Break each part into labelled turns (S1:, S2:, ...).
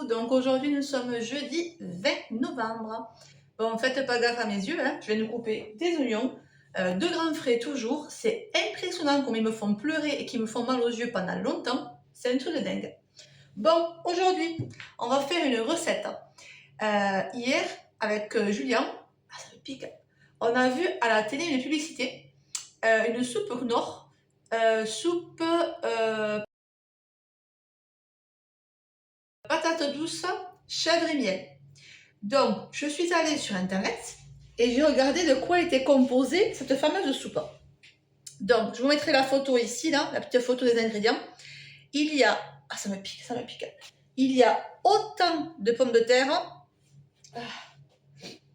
S1: donc aujourd'hui nous sommes jeudi 20 novembre. Bon, faites pas gaffe à mes yeux, hein. Je vais nous couper des oignons, 2 grands frais toujours. C'est impressionnant comme ils me font pleurer et qu'ils me font mal aux yeux pendant longtemps. C'est un truc de dingue. Bon, aujourd'hui, on va faire une recette. Hier, avec Julien, ça me pique, on a vu à la télé une publicité, une soupe Knorr, soupe patate douce, chèvre et miel. Donc, je suis allée sur internet et j'ai regardé de quoi était composée cette fameuse soupe. Donc, je vous mettrai la photo ici, là, la petite photo des ingrédients. Il y a, ça me pique, il y a autant de pommes de terre,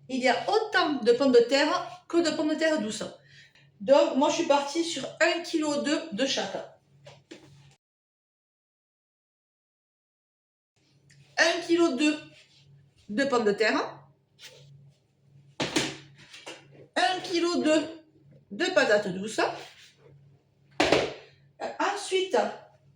S1: il y a autant de pommes de terre que de pommes de terre douces. Donc, moi, je suis partie sur 1,2 kg de chaque. 1,2 kg de pommes de terre, 1,2 kg de patates douces. Ensuite,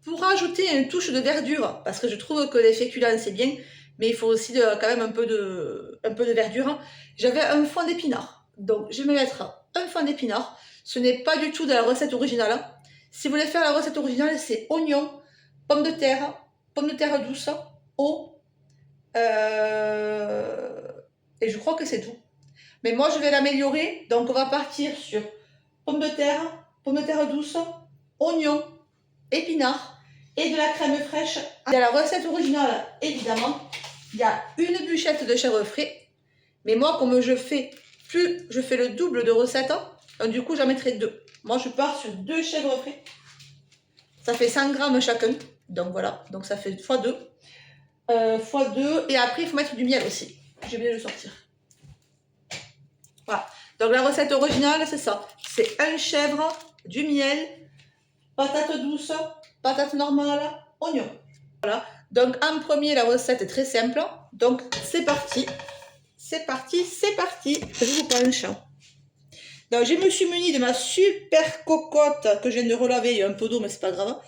S1: pour rajouter une touche de verdure, parce que je trouve que les féculents c'est bien, mais il faut aussi quand même un peu de verdure, j'avais un foin d'épinards. Donc je vais mettre un foin d'épinards. Ce n'est pas du tout de la recette originale. Si vous voulez faire la recette originale, c'est oignons, pommes de terre douce, eau, et je crois que c'est tout. Mais moi je vais l'améliorer, donc on va partir sur pommes de terre douce, oignons, épinards et de la crème fraîche. Dans la recette originale, évidemment, il y a une bûchette de chèvre frais. Mais moi, comme je fais le double de recettes, du coup, j'en mettrai 2. Moi, je pars sur 2 chèvres frais. Ça fait 100 grammes chacun. Donc voilà, donc ça fait x2. Et après, il faut mettre du miel aussi. J'ai oublié de le sortir. Voilà. Donc la recette originale, c'est ça. C'est un chèvre, du miel, patates douces, patates normales, oignons. Voilà. Donc en premier, la recette est très simple. Donc c'est parti. C'est parti. Je vous prends un champ. Donc je me suis munie de ma super cocotte que je viens de relaver. Il y a un peu d'eau, mais c'est pas grave.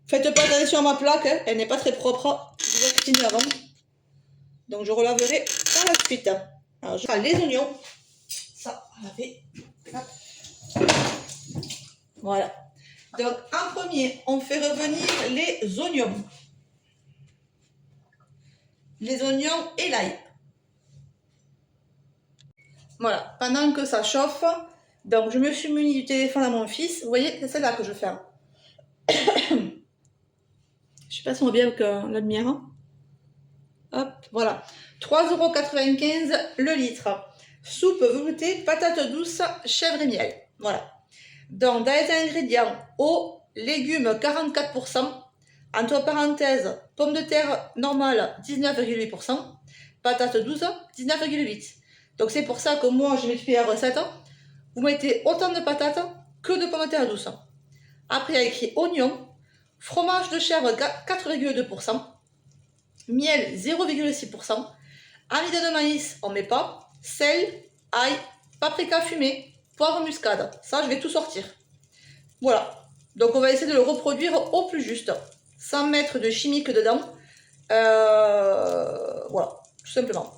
S1: Faites pas attention à ma plaque, hein. Elle n'est pas très propre. Je vous ai fini avant. Donc je relaverai par la suite. Alors je prends les oignons. Ça, on laver. Voilà. Donc, en premier, on fait revenir les oignons. Les oignons et l'ail. Voilà. Pendant que ça chauffe, donc je me suis munie du téléphone à mon fils. Vous voyez, c'est celle-là que je fais. Je ne sais pas si on voit bien avec la lumière. Hop, voilà. 3,95 € le litre. Soupe veloutée, patates douces, chèvre et miel. Voilà. Donc, dans les ingrédients, eau, légumes 44%, entre parenthèses, pommes de terre normales 19,8%, patates douces 19,8%. Donc, c'est pour ça que moi, je multiplie la recette. Vous mettez autant de patates que de pommes de terre douces. Après, il y a écrit oignon, fromage de chèvre 4,2%, miel 0,6%, amidon de maïs, on ne met pas, sel, ail, paprika fumé, poivre muscade. Ça, je vais tout sortir. Voilà. Donc, on va essayer de le reproduire au plus juste, sans mettre de chimique dedans. Voilà, tout simplement.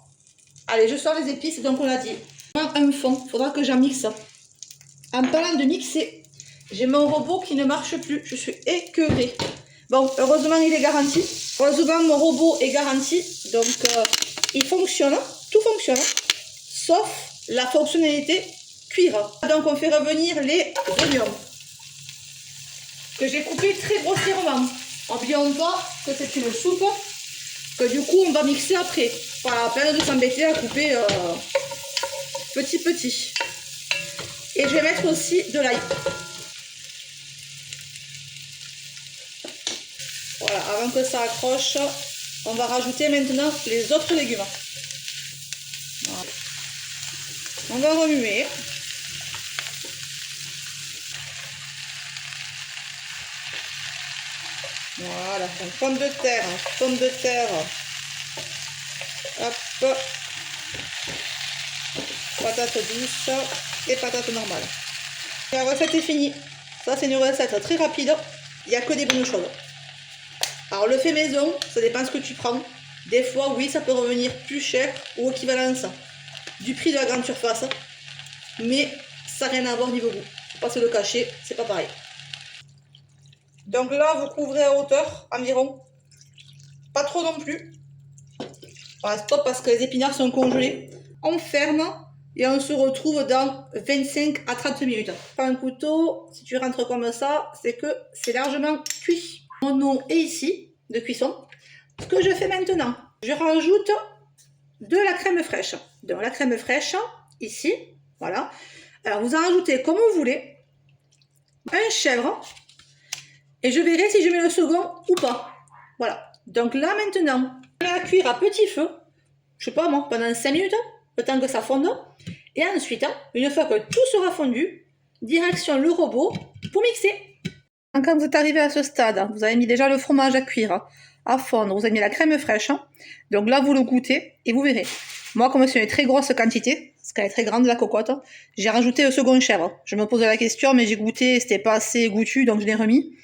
S1: Allez, je sors les épices. Donc, on a dit, un fond, il faudra que j'en mixe. En parlant de mixer, j'ai mon robot qui ne marche plus. Je suis écœurée. Bon, heureusement, il est garanti. Heureusement, mon robot est garanti. Donc, il fonctionne. Tout fonctionne. Sauf la fonctionnalité cuire. Donc, on fait revenir les oignons que j'ai coupés très grossièrement. N'oublions pas que c'est une soupe que du coup, on va mixer après. Voilà, plein de s'embêter à couper petit. Et je vais mettre aussi de l'ail. Voilà, avant que ça accroche, on va rajouter maintenant les autres légumes. Voilà. On va remuer. Voilà, donc pommes de terre, hop, patates douces et patates normales. La recette est finie. Ça, c'est une recette très rapide. Il n'y a que des bonnes choses. Alors, le fait maison, ça dépend ce que tu prends. Des fois, oui, ça peut revenir plus cher ou équivalence du prix de la grande surface. Mais ça n'a rien à voir niveau goût. Faut pas se le cacher, c'est pas pareil. Donc là, vous couvrez à hauteur environ. Pas trop non plus. Voilà, stop parce que les épinards sont congelés. On ferme et on se retrouve dans 25 à 30 minutes. Pas un couteau, si tu rentres comme ça, c'est que c'est largement cuit. Mon eau est ici, de cuisson. Ce que je fais maintenant, je rajoute de la crème fraîche. Donc la crème fraîche, ici, voilà. Alors vous en rajoutez comme vous voulez. Un chèvre. Et je verrai si je mets le second ou pas. Voilà. Donc là maintenant, je vais la cuire à petit feu. Je sais pas moi, pendant 5 minutes, le temps que ça fonde. Et ensuite, une fois que tout sera fondu, direction le robot pour mixer. Quand vous êtes arrivé à ce stade, vous avez mis déjà le fromage à cuire, à fondre, vous avez mis la crème fraîche. Donc là, vous le goûtez et vous verrez. Moi, comme c'est une très grosse quantité, parce qu'elle est très grande la cocotte, j'ai rajouté le second chèvre. Je me posais la question, mais j'ai goûté, c'était pas assez goûtu, donc je l'ai remis.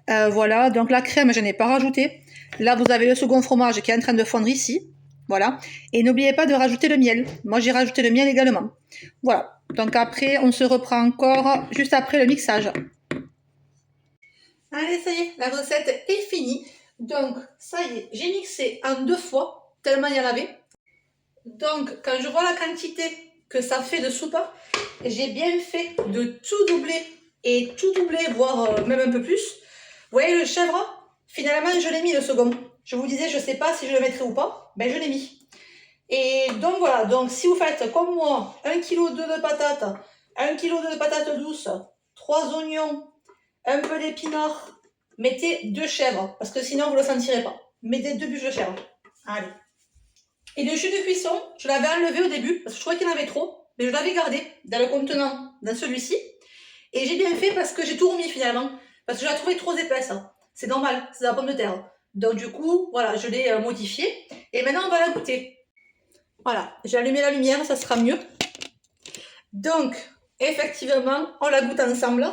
S1: Voilà, donc la crème, je n'ai pas rajouté. Là, vous avez le second fromage qui est en train de fondre ici. Voilà. Et n'oubliez pas de rajouter le miel. Moi, j'ai rajouté le miel également. Voilà. Donc après, on se reprend encore juste après le mixage. Allez, ça y est, la recette est finie. Donc, ça y est, j'ai mixé en 2 fois, tellement il y en avait. Donc, quand je vois la quantité que ça fait de soupe, j'ai bien fait de tout doubler et tout doubler, voire même un peu plus. Vous voyez le chèvre, finalement, je l'ai mis le second. Je vous disais, je ne sais pas si je le mettrai ou pas, ben je l'ai mis. Et donc voilà, donc si vous faites comme moi, 1,2 kg de patates, 1 kg de patates douces, 3 oignons, un peu d'épinards, mettez 2 chèvres, parce que sinon vous ne le sentirez pas. Mettez 2 bûches de chèvre. Allez. Et le jus de cuisson, je l'avais enlevé au début, parce que je trouvais qu'il y en avait trop, mais je l'avais gardé dans le contenant, dans celui-ci. Et j'ai bien fait parce que j'ai tout remis finalement, parce que je la trouvais trop épaisse. C'est normal, c'est de la pomme de terre. Donc du coup, voilà, je l'ai modifié. Et maintenant, on va la goûter. Voilà, j'ai allumé la lumière, ça sera mieux. Donc, effectivement, on la goûte ensemble.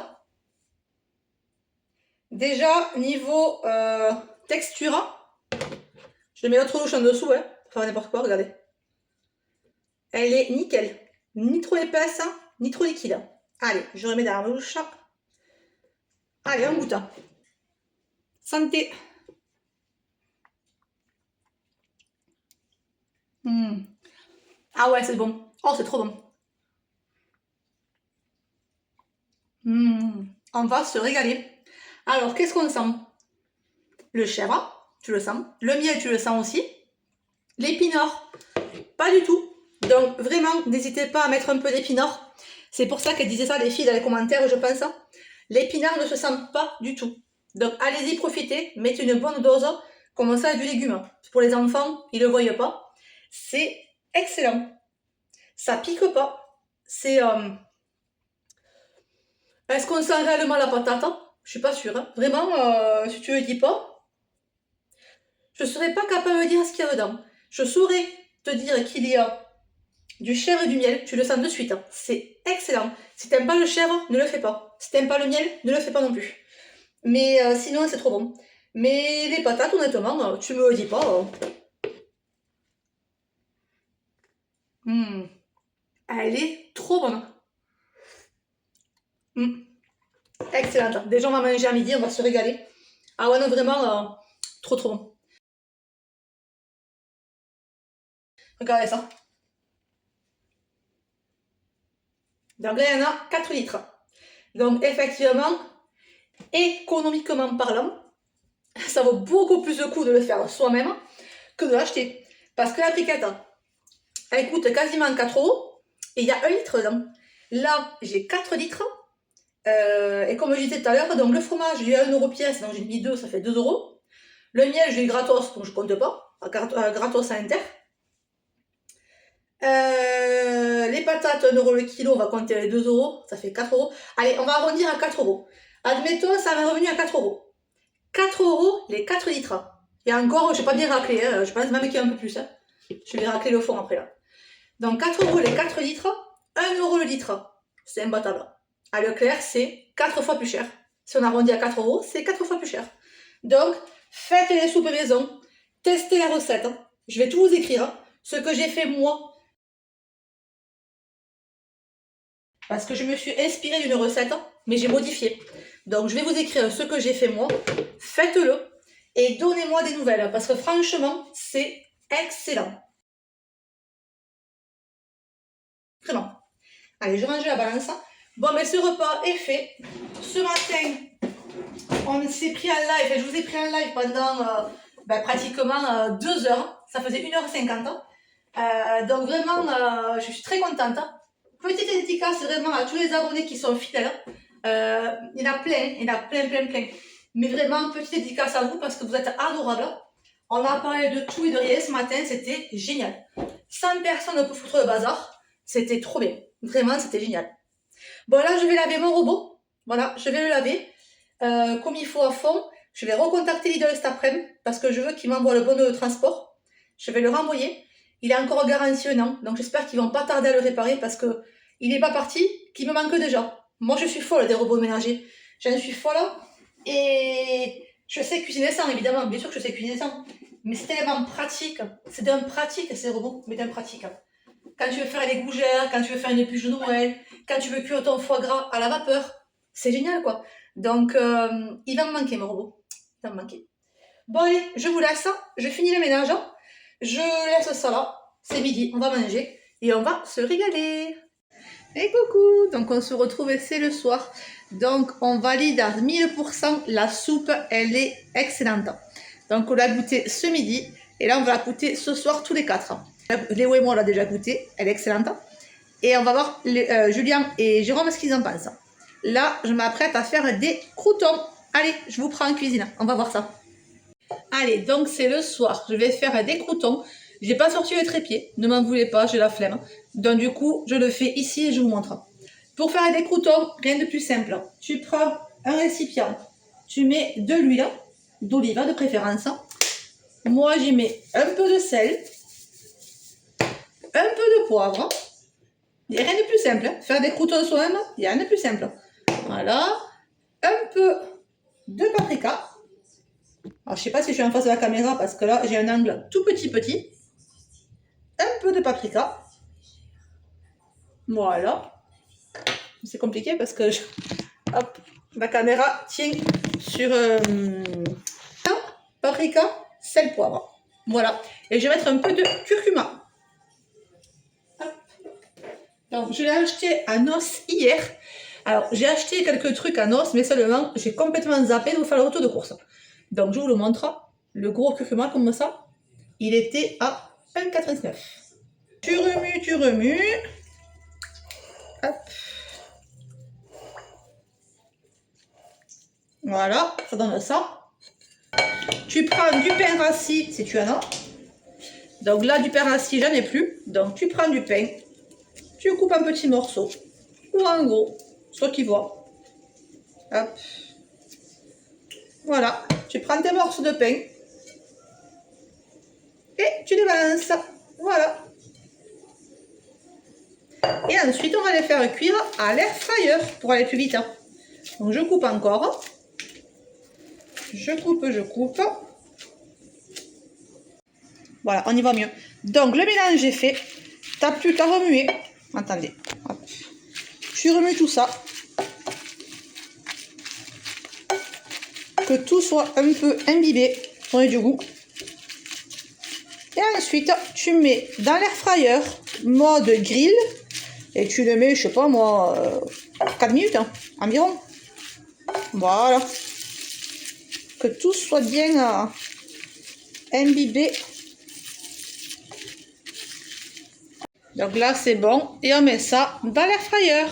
S1: Déjà, niveau texture, je mets l'autre louche en dessous, hein, pour faire n'importe quoi, regardez. Elle est nickel. Ni trop épaisse, ni trop liquide. Allez, je remets dans la louche. Allez, on goûte. Santé. Ah ouais, c'est bon. Oh, c'est trop bon. On va se régaler. Alors, qu'est-ce qu'on sent? Le chèvre, tu le sens. Le miel, tu le sens aussi. L'épinard, pas du tout. Donc, vraiment, n'hésitez pas à mettre un peu d'épinard. C'est pour ça qu'elles disaient ça, les filles, dans les commentaires, je pense. L'épinard ne se sent pas du tout. Donc, allez-y, profitez. Mettez une bonne dose. Comme ça, du légume. Pour les enfants, ils ne le voient pas. C'est excellent. Ça pique pas. C'est... Est-ce qu'on sent réellement la patate? Je suis pas sûre. Hein. Vraiment, si tu ne le dis pas, je ne serais pas capable de dire ce qu'il y a dedans. Je saurais te dire qu'il y a du chèvre et du miel. Tu le sens de suite. Hein. C'est excellent. Si t'aimes pas le chèvre, ne le fais pas. Si t'aimes pas le miel, ne le fais pas non plus. Mais sinon, c'est trop bon. Mais les patates, honnêtement, tu me le dis pas. Elle est trop bonne. Excellente. Déjà, on va manger à midi, on va se régaler. Ah ouais, non, vraiment, trop trop bon. Regardez ça. Donc là, il y en a 4 litres. Donc effectivement, économiquement parlant, ça vaut beaucoup plus de coup de le faire soi-même que de l'acheter. Parce que la briquette, elle coûte quasiment 4 euros et il y a 1 litre dedans. Là, j'ai 4 litres. Et comme je disais tout à l'heure, donc le fromage, j'ai eu 1 euro pièce, donc j'ai mis 2, ça fait 2 euros. Le miel, j'ai eu gratos, donc je compte pas, gratos à inter. Les patates, 1 euro le kilo, on va compter les 2 euros, ça fait 4 euros. Allez, on va arrondir à 4 euros. Admettons, ça m'est revenu à 4 euros. 4 euros les 4 litres. Et encore, je n'ai pas bien raclé, hein. Je pense même qu'il y a un peu plus. Hein. Je vais racler le fond après là. Donc 4 euros les 4 litres, 1 euro le litre. C'est imbattable. À Leclerc, c'est 4 fois plus cher. Si on arrondit à 4 euros, c'est 4 fois plus cher. Donc, faites les soupes maison, testez la recette. Je vais tout vous écrire, hein, ce que j'ai fait moi. Parce que je me suis inspirée d'une recette, mais j'ai modifié. Donc je vais vous écrire ce que j'ai fait moi. Faites-le et donnez-moi des nouvelles. Parce que franchement, c'est excellent. Vraiment. Allez, je range la balance. Bon, mais ce repas est fait. Ce matin, on s'est pris en live. Je vous ai pris en live pendant pratiquement 2 heures. Ça faisait 1h50. Donc vraiment, je suis très contente. Petite dédicace vraiment à tous les abonnés qui sont fidèles. Il y en a plein. Mais vraiment, petite dédicace à vous parce que vous êtes adorables. On a parlé de tout et de rien ce matin, c'était génial. 100 personnes pour foutre le bazar, c'était trop bien. Vraiment, c'était génial. Bon, là, je vais laver mon robot. Voilà, je vais le laver comme il faut à fond. Je vais recontacter Lidl cet après-midi parce que je veux qu'il m'envoie le bon de transport. Je vais le renvoyer. Il est encore garanti 1 an, donc j'espère qu'ils vont pas tarder à le réparer parce que il n'est pas parti, qu'il me manque déjà. Moi, je suis folle des robots ménagers. J'en suis folle et je sais cuisiner sans, évidemment. Bien sûr que je sais cuisiner sans. Mais c'est tellement pratique. C'est d'un pratique, ces robots, mais d'un pratique. Quand tu veux faire les gougères, quand tu veux faire une épluche de Noël, quand tu veux cuire ton foie gras à la vapeur, c'est génial, quoi. Donc, il va me manquer, mon robot. Il va me manquer. Bon, allez, je vous laisse. Je finis le ménage. Je laisse ça là. C'est midi, on va manger et on va se régaler. Et coucou, donc on se retrouve et c'est le soir. Donc on valide à 1000%, la soupe elle est excellente. Donc on l'a goûté ce midi et là on va la goûter ce soir tous les 4. Léo et moi on l'a déjà goûté, elle est excellente. Et on va voir Julien et Jérôme ce qu'ils en pensent. Là je m'apprête à faire des croûtons. Allez, je vous prends en cuisine, on va voir ça. Allez, donc c'est le soir, je vais faire des croûtons. J'ai pas sorti le trépied, ne m'en voulez pas, j'ai la flemme. Donc du coup, je le fais ici et je vous montre. Pour faire des croûtons, rien de plus simple. Tu prends un récipient, tu mets de l'huile, d'olive de préférence. Moi, j'y mets un peu de sel, un peu de poivre. Il n'y a rien de plus simple. Faire des croûtons soi-même, il n'y a rien de plus simple. Voilà. Un peu de paprika. Alors, je sais pas si je suis en face de la caméra parce que là, j'ai un angle tout petit. Un peu de paprika. Voilà. C'est compliqué parce que hop, la caméra tient sur paprika, sel, poivre. Voilà. Et je vais mettre un peu de curcuma. Hop. Donc, je l'ai acheté à Noce hier. Alors, j'ai acheté quelques trucs à Noce, mais seulement, j'ai complètement zappé de vous faire le retour de course. Donc, je vous le montre. Le gros curcuma comme ça, il était à 1,99. Tu remues. Hop. Voilà, ça donne ça. Tu prends du pain rassis si tu en as. Donc là, du pain rassis, j'en ai plus. Donc tu prends du pain, tu coupes en petits morceaux ou en gros, soit qui voit. Hop. Voilà, tu prends tes morceaux de pain et tu les balances. Voilà. Et ensuite, on va les faire cuire à l'air fryer pour aller plus vite. Donc je coupe encore. Je coupe. Voilà, on y va mieux. Donc le mélange est fait. T'as plus qu'à remuer. Attendez. Hop. Tu remues tout ça. Que tout soit un peu imbibé. On ait du goût. Et ensuite, tu mets dans l'air fryer mode grill. Et tu le mets, je sais pas moi, 4 minutes environ. Voilà. Que tout soit bien imbibé. Donc là, c'est bon. Et on met ça dans l'air fryer.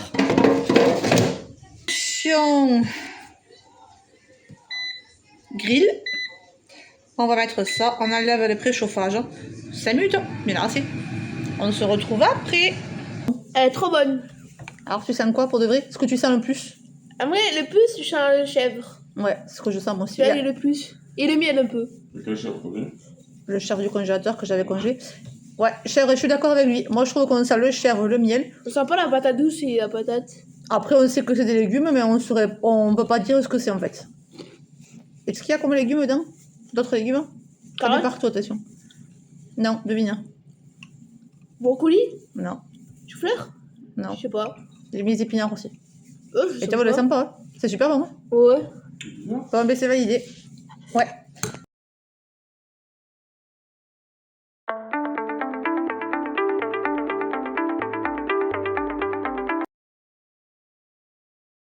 S1: Grill. On va mettre ça. On enlève le préchauffage. 5 minutes. Bien assez. On se retrouve après.
S2: Elle est trop bonne.
S1: Alors, tu sens quoi pour de vrai? Ce que tu sens le plus?
S2: Après, le plus, je sens le chèvre.
S1: Ouais, c'est ce que je sens moi aussi.
S2: Tu vois, le plus. Et le miel un peu.
S1: Le chèvre du congélateur que j'avais congelé. Ouais, chèvre, je suis d'accord avec lui. Moi, je trouve qu'on sent le chèvre, le miel.
S2: On sent pas la patate douce et la patate.
S1: Après, on sait que c'est des légumes, mais on peut pas dire ce que c'est en fait. Est-ce qu'il y a comme légumes dedans? D'autres légumes? Carottes. Partout, attention. Non, devine.
S2: Brocoli?
S1: Non,
S2: Chou-fleur?
S1: non.
S2: Je sais pas.
S1: J'ai mis des épinards aussi.
S2: Oh, je
S1: Et
S2: sais
S1: tu vois, le
S2: pas.
S1: sympa. C'est super bon.
S2: Ouais.
S1: Bon, ben c'est validé. Ouais.